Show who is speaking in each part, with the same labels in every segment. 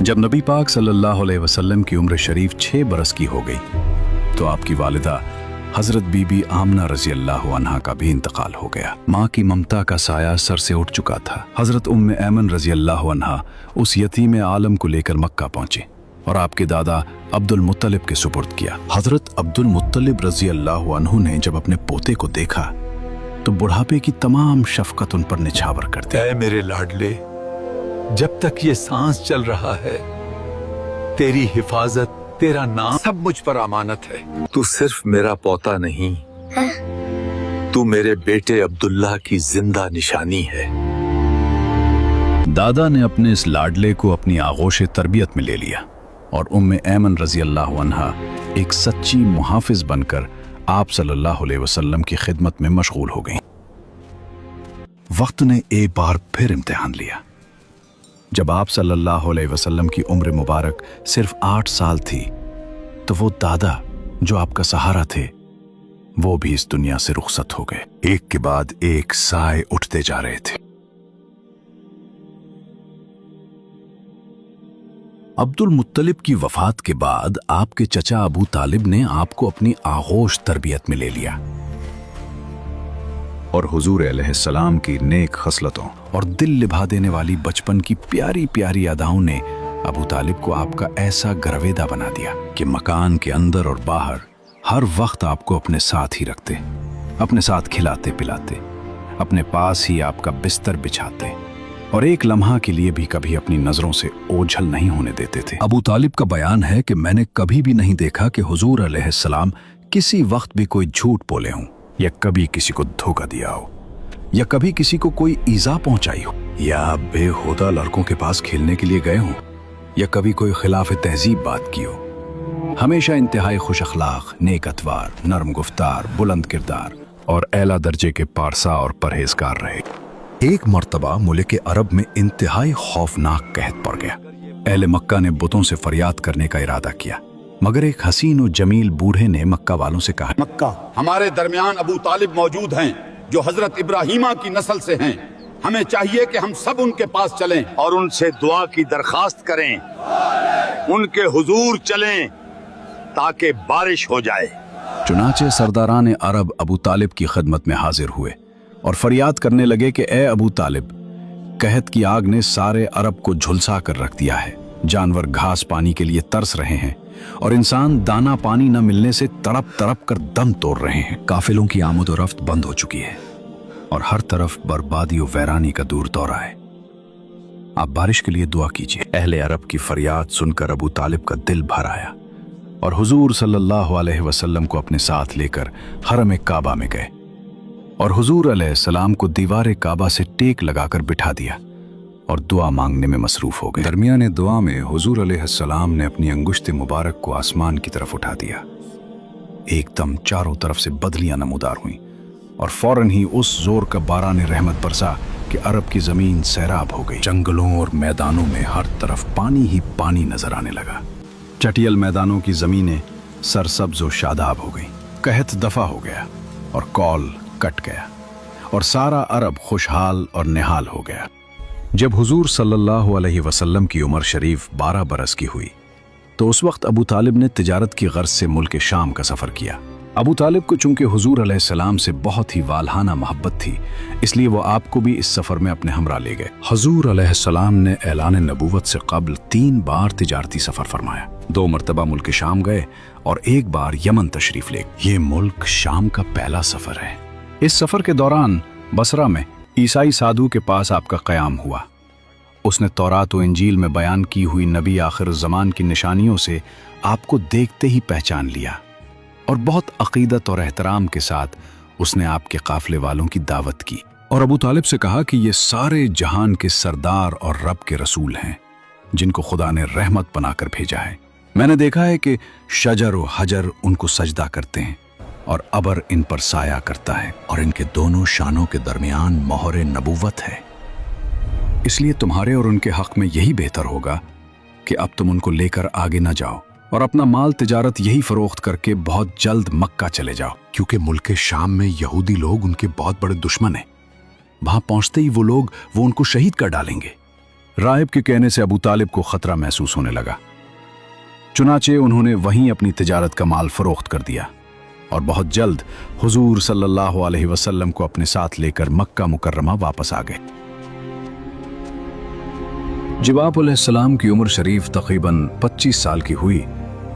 Speaker 1: जब नबी पाक सल्लल्लाहु अलैहि वसल्लम की उम्र शरीफ 6 बरस की हो गई तो आपकी वालिदा हज़रत बीबी आमना रज़ी अल्लाह अन्हा का भी इंतकाल हो गया। माँ की ममता का साया सर से उठ चुका था। हज़रत उम्मे ऐमन रज़ी अल्लाह अन्हा उस यतीम आलम को लेकर मक्का पहुंचे और आपके दादा अब्दुल मुत्तलिब के सुपुर्द किया। हज़रत अब्दुल मुत्तलिब रज़ी अल्लाह अन्हु ने जब अपने पोते को देखा तो बुढ़ापे की तमाम शफकत उन पर निछावर कर दी।
Speaker 2: ऐ मेरे लाडले, जब तक ये सांस चल रहा है तेरी हिफाजत, तेरा नाम सब मुझ पर अमानत है। तू सिर्फ मेरा पोता नहीं, तू मेरे बेटे अब्दुल्ला की जिंदा निशानी है।
Speaker 1: दादा ने अपने इस लाडले को अपनी आगोश तरबियत में ले लिया और उम्मे ऐमन रज़ी अल्लाह अन्हा एक सच्ची मुहाफिज बनकर आप सल्लल्लाहु अलैहि वसल्लम की खिदमत में मशगूल हो गईं। वक्त ने एक बार फिर इम्तिहान लिया। जब आप सल्लल्लाहु अलैहि वसल्लम की उम्र मुबारक सिर्फ 8 साल थी तो वो दादा जो आपका सहारा थे वो भी इस दुनिया से रुखसत हो गए। एक के बाद एक साए उठते जा रहे थे। अब्दुल मुत्तलिब की वफात के बाद आपके चचा अबू तालिब ने आपको अपनी आगोश तरबियत में ले लिया और हुजूर अलैहिस्सलाम की नेक खसलतों और दिल लिभा देने वाली बचपन की प्यारी प्यारी अदाओं ने अबू तालिब को आपका ऐसा गरवेदा बना दिया कि मकान के अंदर और बाहर हर वक्त आपको अपने साथ ही रखते, अपने साथ खिलाते पिलाते, अपने पास ही आपका बिस्तर बिछाते और एक लम्हा के लिए भी कभी अपनी नजरों से ओझल नहीं होने देते थे। अबू तालिब का बयान है कि मैंने कभी भी नहीं देखा कि हुजूर अलैहिस्सलाम किसी वक्त भी कोई झूठ बोले हों या कभी किसी को धोखा दिया हो या कभी किसी को कोई ईजा पहुंचाई हो या बेहुदा लड़कों के पास खेलने के लिए गए हों या कभी कोई खिलाफ तहजीब बात की हो। हमेशा इंतहाई खुश अखलाक, नेक अतवार, नरम गुफ्तार, बुलंद किरदार और एला दर्जे के पारसा और परहेजगार रहे। एक मर्तबा मुल्क अरब में इंतहाई खौफनाक कहत पड़ गया। अहले मक्का ने बुतों से फरियाद करने का इरादा किया, मगर एक हसीन और जमील बूढ़े ने मक्का वालों से कहा,
Speaker 3: मक्का हमारे दरमियान अबू तालिब मौजूद हैं जो हजरत इब्राहिमा की नस्ल से हैं। हमें चाहिए कि हम सब उनके पास चलें
Speaker 4: और उनसे दुआ की दरखास्त करें, उनके हुजूर चलें ताकि बारिश हो जाए।
Speaker 1: चुनाचे सरदारान अरब अबू तालिब की खिदमत में हाजिर हुए और फरियाद करने लगे कि ए अबू तालिब, कहत की आग ने सारे अरब को झुलसा कर रख दिया है। जानवर घास पानी के लिए तरस रहे हैं और इंसान दाना पानी न मिलने से तड़प तड़प कर दम तोड़ रहे हैं। काफिलों की आमद और रफ्त बंद हो चुकी है और हर तरफ बर्बादी और वैरानी का दूर दौरा है। आप बारिश के लिए दुआ कीजिए। अहले अरब की फरियाद सुनकर अबू तालिब का दिल भर आया और हुजूर सल्लल्लाहु अलैहि वसल्लम को अपने साथ लेकर हरम काबा में गए और हुजूर अलैहिस्सलाम को दीवार काबा से टेक लगाकर बिठा दिया और दुआ मांगने में मसरूफ हो गए। दरमियाने दुआ में हुजूर अलैहिस्सलाम ने अपनी अंगुश्त मुबारक को आसमान की तरफ उठा दिया। एकदम चारों तरफ से बदलियां नमूदार हुईं और फौरन ही उस जोर का बारान रहमत बरसा कि अरब की जमीन सैराब हो गई। जंगलों और मैदानों में हर तरफ पानी ही पानी नजर आने लगा। चटियल मैदानों की जमीनें सरसब्ज और शादाब हो गई, कहत दफा हो गया और कौल कट गया और सारा अरब खुशहाल और निहाल हो गया। जब हुजूर सल्लल्लाहु अलैहि वसल्लम की उम्र शरीफ 12 बरस की हुई तो उस वक्त अबू तालिब ने तिजारत की गर्ज से मुल्क शाम का सफ़र किया। अबू तालिब को चूंकि हुजूर अलैहिस्सलाम से बहुत ही वालहाना मोहब्बत थी, इसलिए वो आपको भी इस सफ़र में अपने हमरा ले गए। हुजूर अलैहिस्सलाम ने ऐलान नबूवत से कबल 3 बार तिजारती सफ़र फरमाया। 2 मरतबा मुल्क शाम गए और 1 बार यमन तशरीफ ले। ये मुल्क शाम का पहला सफ़र है। इस सफ़र के दौरान बसरा में ईसाई साधु के पास आपका क़याम हुआ। उसने तौरात और इंजील में बयान की हुई नबी आखिर ज़मान की निशानियों से आपको देखते ही पहचान लिया और बहुत अक़ीदत और एहतराम के साथ उसने आपके काफ़िले वालों की दावत की और अबू तालिब से कहा कि ये सारे जहान के सरदार और रब के रसूल हैं जिनको खुदा ने रहमत बनाकर भेजा है। मैंने देखा है कि शजर और हजर उनको सजदा करते हैं और अबर इन पर साया करता है और इनके दोनों शानों के दरमियान मोहर नबूवत है। इसलिए तुम्हारे और उनके हक में यही बेहतर होगा कि अब तुम उनको लेकर आगे न जाओ और अपना माल तिजारत यही फरोख्त करके बहुत जल्द मक्का चले जाओ, क्योंकि मुल्क शाम में यहूदी लोग उनके बहुत बड़े दुश्मन हैं। वहां पहुंचते ही वो उनको शहीद कर डालेंगे। राहिब के कहने से अबू तालिब को खतरा महसूस होने लगा। चुनाचे उन्होंने वहीं अपनी तिजारत का माल फरोख्त कर दिया और बहुत जल्द हुजूर सल्लल्लाहु अलैहि वसल्लम को अपने साथ लेकर मक्का मुकर्रमा वापस आ गए। जब आप अलैहिस्सलाम की उम्र शरीफ तकरीबन 25 साल की हुई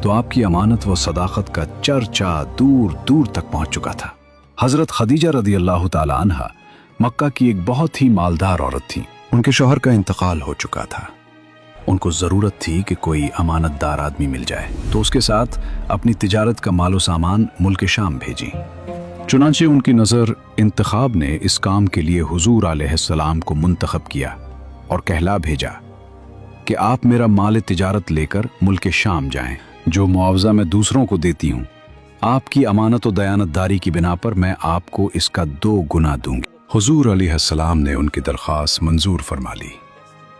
Speaker 1: तो आपकी अमानत व सदाकत का चर्चा दूर दूर तक पहुंच चुका था। हजरत खदीजा रदी अल्लाह ताला अन्हा मक्का की एक बहुत ही मालदार औरत थी। उनके शौहर का इंतकाल हो चुका था। उनको जरूरत थी कि कोई अमानतदार आदमी मिल जाए, तो उसके साथ अपनी तिजारत का मालो सामान मुल्क शाम भेजी। चुनांचे उनकी नज़र इंतखाब ने इस काम के लिए हुजूर अलैहिस्सलाम को मुंतखब किया और कहला भेजा कि आप मेरा माल तिजारत लेकर मुल्क शाम जाएं। जो मुआवजा मैं दूसरों को देती हूँ, आपकी अमानत और दयानतदारी की बिना पर मैं आपको इसका 2 गुना दूंगी। हुजूर अलैहिस्सलाम ने उनकी दरख्वास्त मंजूर फरमा ली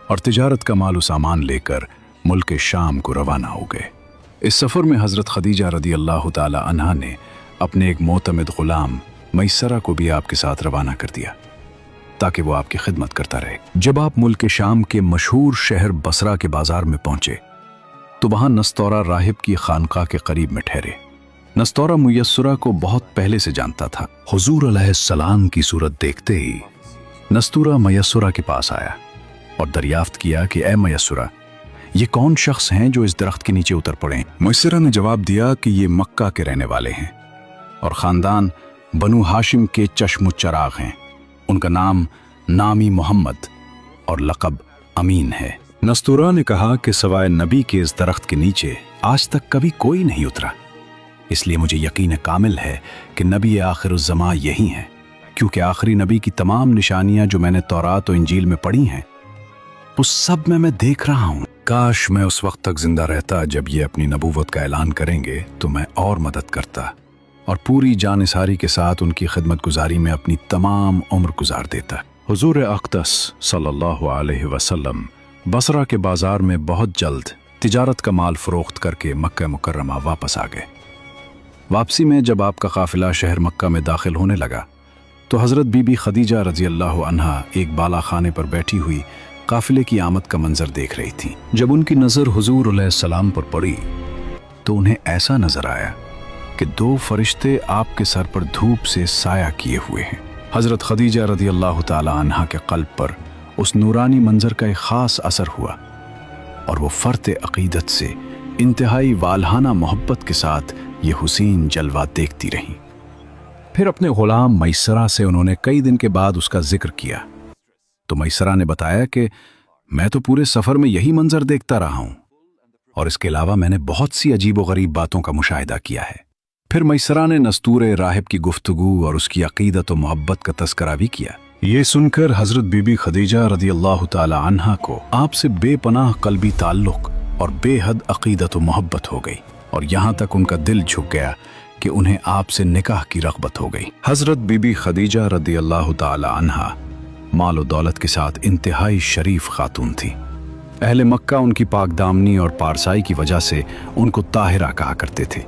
Speaker 1: और तिजारत का माल सामान लेकर मुल्क शाम को रवाना हो गए। इस सफ़र में हज़रत खदीजा रदी अल्लाह ताला अन्हा ने अपने एक मोतमिद गुलाम मैसरा को भी आपके साथ रवाना कर दिया ताकि वो आपकी खिदमत करता रहे। जब आप मुल्क शाम के मशहूर शहर बसरा के बाजार में पहुंचे तो वहां नस्तौरा राहिब की खानका के करीब में ठहरे। नस्तौरा मुयस्सरा को बहुत पहले से जानता था। हुजूर अलैहिस्सलाम की सूरत देखते ही नस्तूरा मयस्सरा के पास आया और दरियाफ्त किया कि ए मयस्सरा, ये कौन शख्स हैं जो इस दरख्त के नीचे उतर पड़े? मुयस्सरा ने जवाब दिया कि ये मक्का के रहने वाले हैं और खानदान बनु हाशिम के चश्म चराग हैं। उनका नाम नामी मोहम्मद और लक़ब अमीन है। नस्तूरा ने कहा कि सवाए नबी के इस दरख्त के नीचे आज तक कभी कोई नहीं उतरा, इसलिए मुझे यकीन कामिल है कि नबी आखिरुज़्ज़मा यही हैं, क्योंकि आखिरी नबी की तमाम निशानियां जो मैंने तौरात और इंजील में पढ़ी हैं उस सब में मैं देख रहा हूं। काश मैं उस वक्त तक जिंदा रहता जब ये अपनी नबूवत का ऐलान करेंगे, तो मैं और मदद करता और पूरी जानिसारी के साथ उनकी खिदमत गुजारी में अपनी तमाम उम्र गुजार देता। हुजूर अक़दस सल्लल्लाहु अलैहि वसल्लम बसरा के बाजार में बहुत जल्द तिजारत का माल फरोख्त करके मक्का मुकर्रमा वापस आ गए। वापसी में जब आपका काफिला शहर मक्का में दाखिल होने लगा तो हज़रत बीबी खदीजा रज़ी अल्लाह अन्हा एक बाला खाने पर बैठी हुई काफिले की आमद का मंजर देख रही थी। जब उनकी नज़र हुजूर अलैहिस्सलाम पर पड़ी तो उन्हें ऐसा नजर आया कि 2 फरिश्ते आपके सर पर धूप से साया किए हुए हैं। हज़रत खदीजा रज़ी अल्लाह ताला अन्हा के क़ल्ब पर उस नूरानी मंजर का एक ख़ास असर हुआ और वो फ़र्त अक़ीदत से इंतहाई वालहाना मोहब्बत के साथ ये हुसीन जलवा देखती रहीं। फिर अपने ग़ुलाम मैसरा से उन्होंने कई दिन के बाद उसका जिक्र किया तो मैसरा ने बताया कि मैं तो पूरे सफ़र में यही मंजर देखता रहा हूँ और इसके अलावा मैंने बहुत सी अजीब व गरीब बातों का मुशाहिदा किया है। फिर मैसरा ने नस्तूरे राहिब की गुफ्तगू और उसकी अक़ीदत व मोहब्बत का तस्करा भी किया। ये सुनकर हज़रत बीबी खदीजा रज़ी अल्लाह ताला अन्हा को आपसे बेपनाह क़ल्बी ताल्लुक़ और बेहद अक़ीदत व मोहब्बत हो गई और यहाँ तक उनका दिल झुक गया कि उन्हें आपसे निकाह की रग़बत हो गई। हज़रत बीबी खदीजा रज़ी अल्लाह ताला अन्हा माल व दौलत के साथ इंतहाई शरीफ खातून थी। अहले मक्का उनकी पाकदामनी और पारसाई की वजह से उनको ताहिरा कहा करते थे।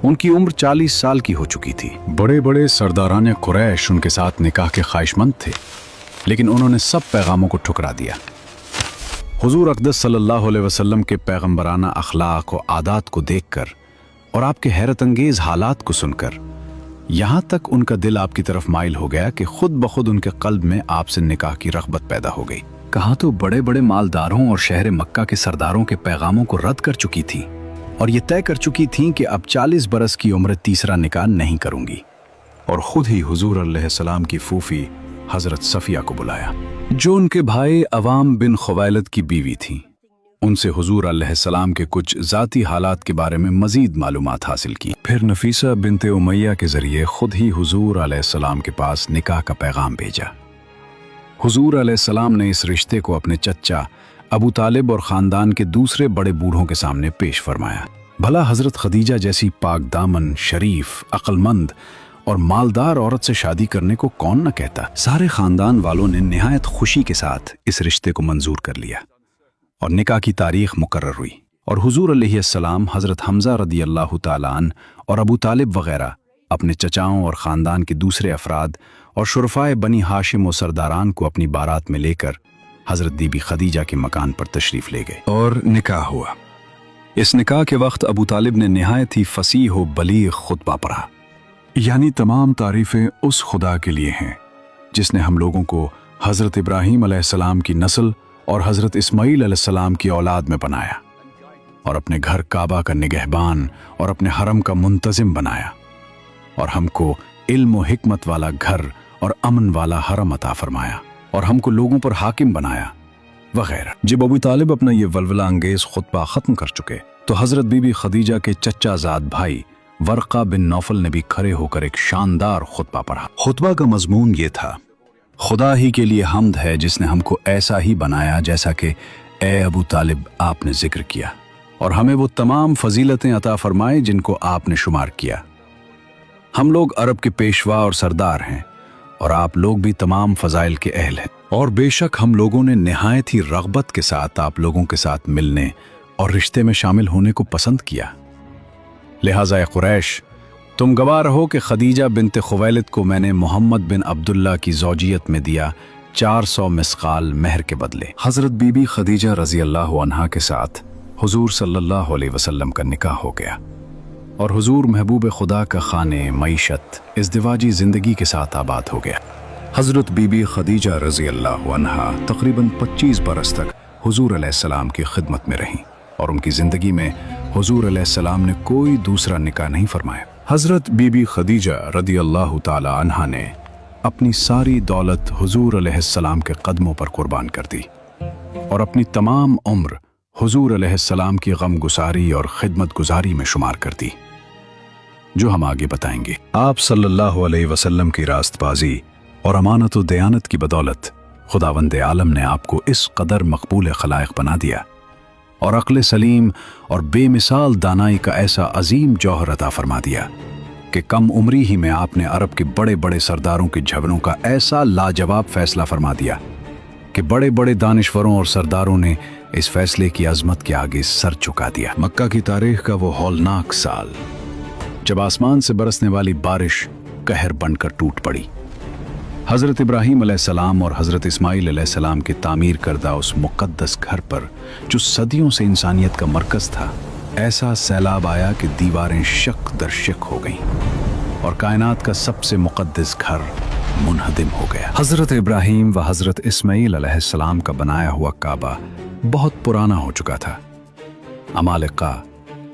Speaker 1: उनकी उम्र 40 साल की हो चुकी थी। बड़े बड़े सरदारान कुरैश उनके साथ निकाह के ख्वाहिशमंद थे, लेकिन उन्होंने सब पैगामों को ठुकरा दिया। हुजूर अक़दस सल्लल्लाहु अलैहि वसल्लम के पैगम्बराना अखलाक और आदात को देखकर और आपके हैरत अंगेज हालात को सुनकर यहाँ तक उनका दिल आपकी तरफ माइल हो गया कि खुद ब खुद उनके क़ल्ब में आपसे निकाह की रग़बत पैदा हो गई। कहा तो बड़े बड़े मालदारों और शहर मक्का के सरदारों के पैगामों को रद्द कर चुकी थी और ये तय कर चुकी थीं कि अब 40 बरस की उम्र तीसरा निकाह नहीं करूंगी और खुद ही हुजूर अलैहिस्सलाम की फूफी हज़रत सफ़िया को बुलाया, जो उनके भाई अवाम बिन खुवैलद की बीवी थीं। उनसे हुजूर अलैहिस्सलाम के कुछ ज़ाती हालात के बारे में मज़ीद मालूमात हासिल की। फिर नफीसा बिनते उमैया के ज़रिए खुद ही हुजूर अलैहिस्सलाम के पास निकाह का पैगाम भेजा। हुजूर अलैहिस्सलाम ने इस रिश्ते को अपने चच्चा अबू तालिब और ख़ानदान के दूसरे बड़े बूढ़ों के सामने पेश फरमाया। भला हज़रत खदीजा जैसी पाक दामन, शरीफ, अक्लमंद और मालदार औरत से शादी करने को कौन न कहता। सारे ख़ानदान वालों ने निहायत खुशी के साथ इस रिश्ते को मंजूर कर लिया और निकाह की तारीख मुकर्रर हुई और हुजूर अलैहिस्सलाम हज़रत हमज़ा रदी अल्लाह ताला अन्हु और अबू तालिब वग़ैरह अपने चचाओं और ख़ानदान के दूसरे अफराद और शुरफ़ाए बनी हाशिम और सरदारान को अपनी बारात में लेकर हजरत बीबी खदीजा के मकान पर तशरीफ ले गए और निकाह हुआ। इस निकाह के वक्त अबू तालिब ने निहायत ही फसीह व बलीग खुतबा पढ़ा, यानी तमाम तारीफें उस खुदा के लिए हैं जिसने हम लोगों को हजरत इब्राहीम अलैहिस्सलाम की नस्ल और हजरत इस्माईल अलैहिस्सलाम की औलाद में बनाया और अपने घर काबा का निगहबान और अपने हरम का मुंतजिम बनाया और हमको इल्म व हिकमत वाला घर और अमन वाला हरम अता फरमाया और हमको लोगों पर हाकिम बनाया वगैरह। जब अबू तालिब अपना ये वलवला अंगेज खुतबा खत्म कर चुके तो हजरत बीबी खदीजा के चचाजाद भाई वर्का बिन नौफल ने भी खड़े होकर एक शानदार खुतबा पढ़ा। खुतबा का मजमून ये था, खुदा ही के लिए हम्द है जिसने हमको ऐसा ही बनाया जैसा कि ए अबू तालिब आपने जिक्र किया और हमें वो तमाम फजीलतें अता फरमाए जिनको आपने शुमार किया। हम लोग अरब के पेशवा और सरदार हैं और आप लोग भी तमाम फजाइल के अहल हैं और बेशक हम लोगों ने निहायत ही रग़बत के साथ आप लोगों के साथ मिलने और रिश्ते में शामिल होने को पसंद किया। लिहाजा ए कुरैश, तुम गवाह रहो कि खदीजा बिन्त खुवैलिद को मैंने मोहम्मद बिन अब्दुल्ला की ज़ौजियत में दिया 400 मिस्काल महर के बदले। हज़रत बीबी खदीजा रज़ी अल्लाह अन्हा के साथ हुजूर सल्लल्लाहु अलैहि वसल्लम का निकाह हो गया और हुजूर महबूब खुदा का खाने, मईशत, इज़्दिवाजी ज़िंदगी के साथ आबाद हो गया। हज़रत बीबी खदीजा रज़ी अल्लाह अन्हा तकरीबन 25 बरस तक हुजूर अलैहिस्सलाम की खिदमत में रहीं और उनकी ज़िंदगी में हुजूर अलैहिस्सलाम ने कोई दूसरा निकाह नहीं फरमाया। हज़रत बीबी खदीजा रज़ी अल्लाह ताला अन्हा ने अपनी सारी दौलत हुजूर अलैहिस्सलाम के कदमों पर कुर्बान कर दी और अपनी तमाम उम्र हुजूर अलैहिस्सलाम की गमगुसारी और खिदमत गुजारी में शुमार कर दी, जो हम आगे बताएंगे। आप सल्लल्लाहु अलैहि वसल्लम की रास्तबाजी और अमानत व दयानत की बदौलत खुदावंद आलम ने आपको इस कदर मकबूल खलाइक बना दिया और अक्ल सलीम और बेमिसाल दानाई का ऐसा अजीम जौहर अता फरमा दिया कि कम उम्री ही में आपने अरब के बड़े बड़े सरदारों के झगड़ों का ऐसा लाजवाब फैसला फरमा दिया कि बड़े बड़े दानिश्वरों और सरदारों ने इस फैसले की अजमत के आगे सर झुका दिया। मक्का की तारीख का वो हौलनाक साल जब आसमान से बरसने वाली बारिश कहर बनकर टूट पड़ी। हज़रत इब्राहीम अलैहिस्सलाम और हज़रत इस्माईल अलैहिस्सलाम के तामीर करदा उस मुक़द्दस घर पर जो सदियों से इंसानियत का मरकज़ था, ऐसा सैलाब आया कि दीवारें शक दर शक हो गईं और कायनात का सबसे मुक़द्दस घर मुनहदिम हो गया। हज़रत इब्राहीम व हज़रत इस्माईल अलैहिस्सलाम का बनाया हुआ काबा बहुत पुराना हो चुका था। अमालिका,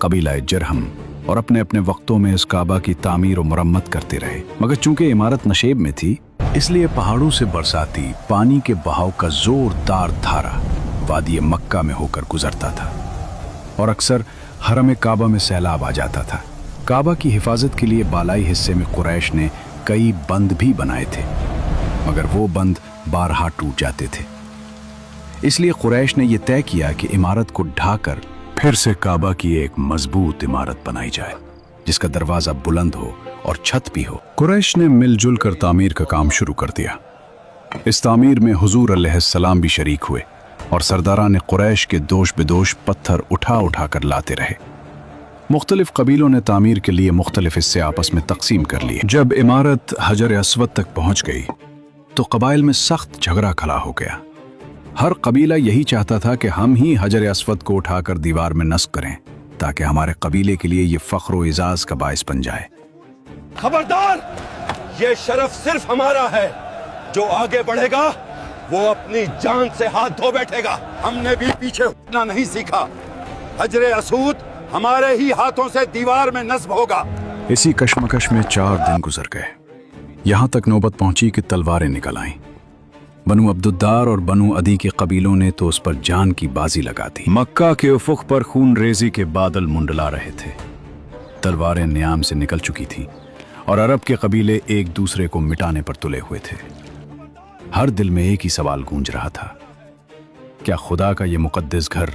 Speaker 1: कबीला जरहम और अपने अपने वक्तों में इस काबा की तामीर और मरम्मत करते रहे, मगर चूंकि इमारत नशेब में थी इसलिए पहाड़ों से बरसाती पानी के बहाव का जोरदार धारा वादी मक्का में होकर गुजरता था और अक्सर हरम काबा में सैलाब आ जाता था। काबा की हिफाजत के लिए बालाई हिस्से में कुरैश ने कई बंद भी बनाए थे, मगर वो बंद बारहा टूट जाते थे। इसलिए कुरैश ने यह तय किया कि इमारत को ढाकर फिर से काबा की एक मजबूत इमारत बनाई जाए जिसका दरवाजा बुलंद हो और छत भी हो। कुरैश ने मिलजुल कर तामीर का काम शुरू कर दिया। इस तामीर में हुजूर अलैहिस्सलाम भी शरीक हुए और सरदारान कुरैश के दोष बेदोश पत्थर उठा उठा कर लाते रहे। मुख्तलिफ कबीलों ने तामीर के लिए मुख्तलिफ हिस्से आपस में तकसीम कर लिए। जब इमारत हजर अस्वद तक पहुंच गई तो कबाइल में सख्त झगड़ा खड़ा हो गया। हर कबीला यही चाहता था कि हम ही हजर अस्वद को उठाकर दीवार में नस्ब करें ताकि हमारे कबीले के लिए ये फख्र व इजाज का बाइस बन जाए।
Speaker 3: खबरदार, ये शरफ सिर्फ हमारा है। जो आगे बढ़ेगा वो अपनी जान से हाथ धो बैठेगा। हमने भी पीछे हटना नहीं सीखा। हजरे असूद हमारे ही हाथों से दीवार में नस्ब होगा।
Speaker 1: इसी कश्मकश में 4 दिन गुजर गए। यहां तक नौबत पहुंची कि तलवारें निकल आईं। बनु अब्दुद्दार और बनु अदी के कबीलों ने तो उस पर जान की बाजी लगा दी। मक्का के उफुक पर खून रेजी के बादल मुंडला रहे थे। तलवारें नियाम से निकल चुकी थीं और अरब के कबीले एक दूसरे को मिटाने पर तुले हुए थे। हर दिल में एक ही सवाल गूंज रहा था, क्या खुदा का ये मुकद्दस घर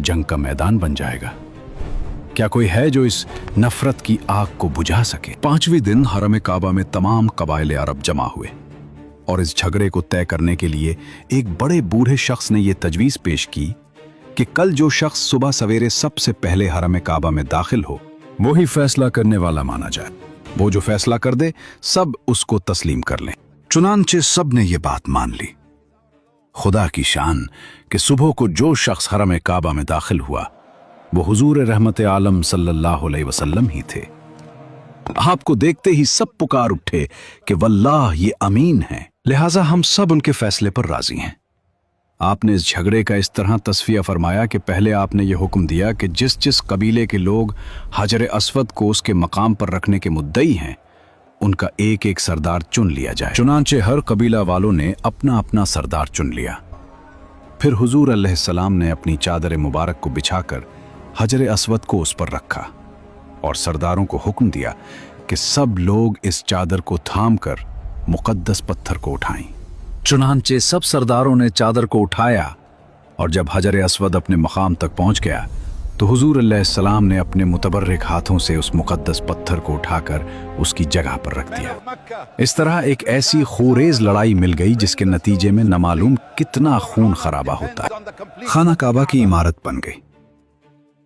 Speaker 1: जंग का मैदान बन जाएगा? क्या कोई है जो इस नफरत की आग को बुझा सके? 5वें दिन हरम काबा में तमाम कबाइले अरब जमा हुए और इस झगड़े को तय करने के लिए एक बड़े बूढ़े शख्स ने यह तजवीज पेश की कि कल जो शख्स सुबह सवेरे सबसे पहले हरम काबा में दाखिल हो वो ही फैसला करने वाला माना जाए। वो जो फैसला कर दे सब उसको तस्लीम कर लें। चुनांचे सब ने यह बात मान ली। खुदा की शान कि सुबह को जो शख्स हरम काबा में दाखिल हुआ वो हुजूर रहमत आलम सल्लल्लाहु अलैहि वसल्लम ही थे। आपको देखते ही सब पुकार उठे कि वल्लाह ये अमीन है, लिहाजा हम सब उनके फैसले पर राजी हैं। आपने इस झगड़े का इस तरह तस्फिया फरमाया कि पहले आपने ये हुक्म दिया कि जिस जिस कबीले के लोग हजर अस्वद को उसके मकाम पर रखने के मुद्दई हैं उनका एक एक सरदार चुन लिया जाए। चुनांचे हर कबीला वालों ने अपना अपना सरदार चुन लिया। फिर हुजूर अलैहिस्सलाम ने अपनी चादर मुबारक को बिछाकर हजर अस्वद को उस पर रखा और सरदारों को हुक्म दिया कि सब लोग इस चादर को थाम कर मुकद्दस पत्थर को उठाएं। चुनांचे सब सरदारों ने चादर को उठाया और जब हजर अस्वद अपने मकाम तक पहुंच गया तो हुजूर अलैहिस्सलाम ने अपने मुतबर्रिक हाथों से उस मुकद्दस पत्थर को उठाकर उसकी जगह पर रख दिया। इस तरह एक ऐसी खूरेज लड़ाई मिल गई जिसके नतीजे में न मालूम कितना खून खराबा होता है। खाना काबा की इमारत बन गई,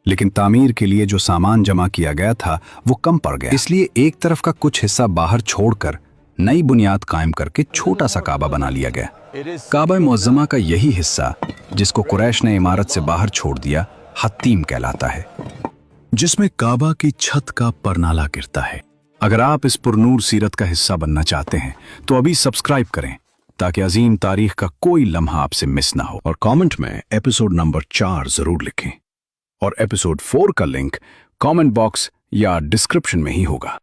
Speaker 1: लेकिन तामीर के लिए जो सामान जमा किया गया था वो कम पड़ गया, इसलिए एक तरफ का कुछ हिस्सा बाहर छोड़कर नई बुनियाद कायम करके छोटा सा काबा बना लिया गया। काबा मुअज्जमा का यही हिस्सा जिसको कुरैश ने इमारत से बाहर छोड़ दिया हत्तीम कहलाता है, जिसमें काबा की छत का परनाला गिरता है। अगर आप इस पुरनूर सीरत का हिस्सा बनना चाहते हैं तो अभी सब्सक्राइब करें ताकि अजीम तारीख का कोई लम्हा आपसे मिस ना हो, और कमेंट में एपिसोड नंबर 4 जरूर लिखें और एपिसोड 4 का लिंक कमेंट बॉक्स या डिस्क्रिप्शन में ही होगा।